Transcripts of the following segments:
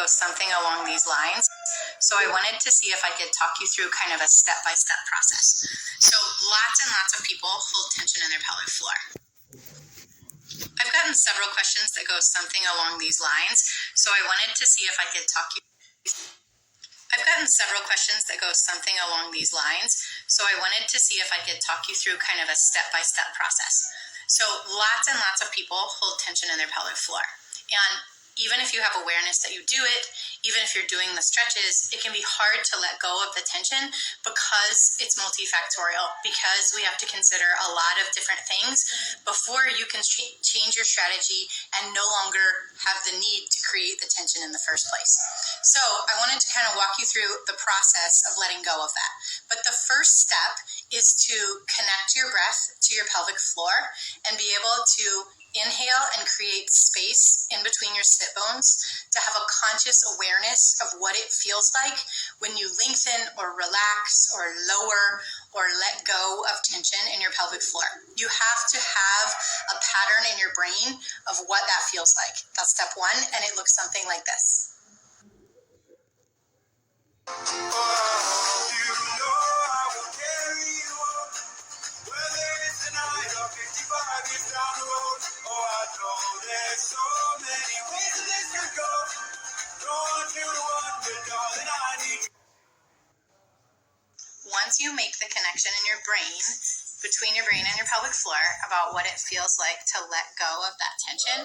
goes something along these lines. So I wanted to see if I could talk you through kind of a step-by-step process. So lots and lots of people hold tension in their pelvic floor. I've gotten several questions that go something along these lines. So I wanted to see if I could talk you I've gotten several questions that go something along these lines. So I wanted to see if I could talk you through kind of a step-by-step process. So lots and lots of people hold tension in their pelvic floor. And even if you have awareness that you do it, even if you're doing the stretches, it can be hard to let go of the tension because it's multifactorial, because we have to consider a lot of different things before you can change your strategy and no longer have the need to create the tension in the first place. So I wanted to kind of walk you through the process of letting go of that. But the first step is to connect your breath to your pelvic floor and be able to inhale and create space in between your sit bones to have a conscious awareness of what it feels like when you lengthen or relax or lower or let go of tension in your pelvic floor. You have to have a pattern in your brain of what that feels like. That's step one, and it looks something like this. Once you make the connection in your brain, between your brain and your pelvic floor, about what it feels like to let go of that tension,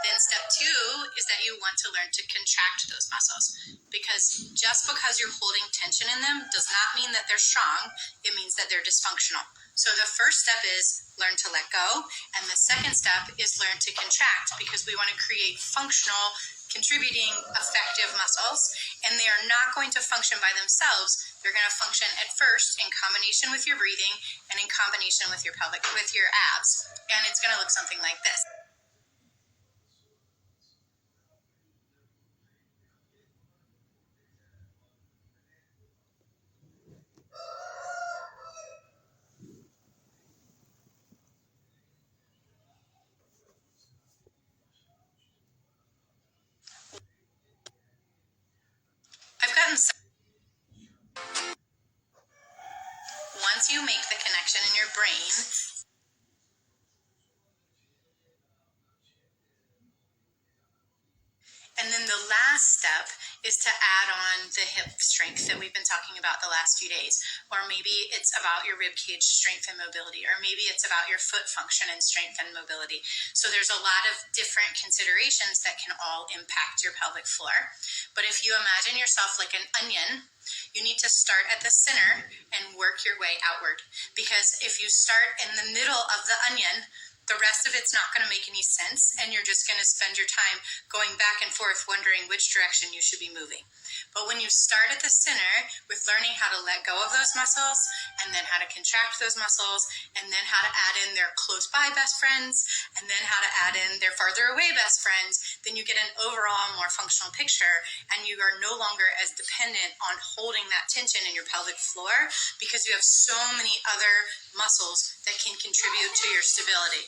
then step two is that you want to learn to contract those muscles. Because just because you're holding tension in them does not mean that they're strong, it means that they're dysfunctional. So the first step is learn to let go, and the second step is learn to contract, because we want to create functional, contributing, effective muscles, and they are not going to function by themselves. They're going to function at first in combination with your breathing and in combination with your pelvic, with your abs, and it's going to look something like this. I've gotten Once you make the connection in your brain, and then the last step is to add on the hip strength that we've been talking about the last few days. Or maybe it's about your rib cage strength and mobility, or maybe it's about your foot function and strength and mobility. So there's a lot of different considerations that can all impact your pelvic floor. But if you imagine yourself like an onion, you need to start at the center and work your way outward. Because if you start in the middle of the onion, the rest of it's not going to make any sense, and you're just going to spend your time going back and forth wondering which direction you should be moving. But when you start at the center with learning how to let go of those muscles, and then how to contract those muscles, and then how to add in their close by best friends, and then how to add in their farther away best friends, then you get an overall more functional picture, and you are no longer as dependent on holding that tension in your pelvic floor, because you have so many other muscles that can contribute to your stability.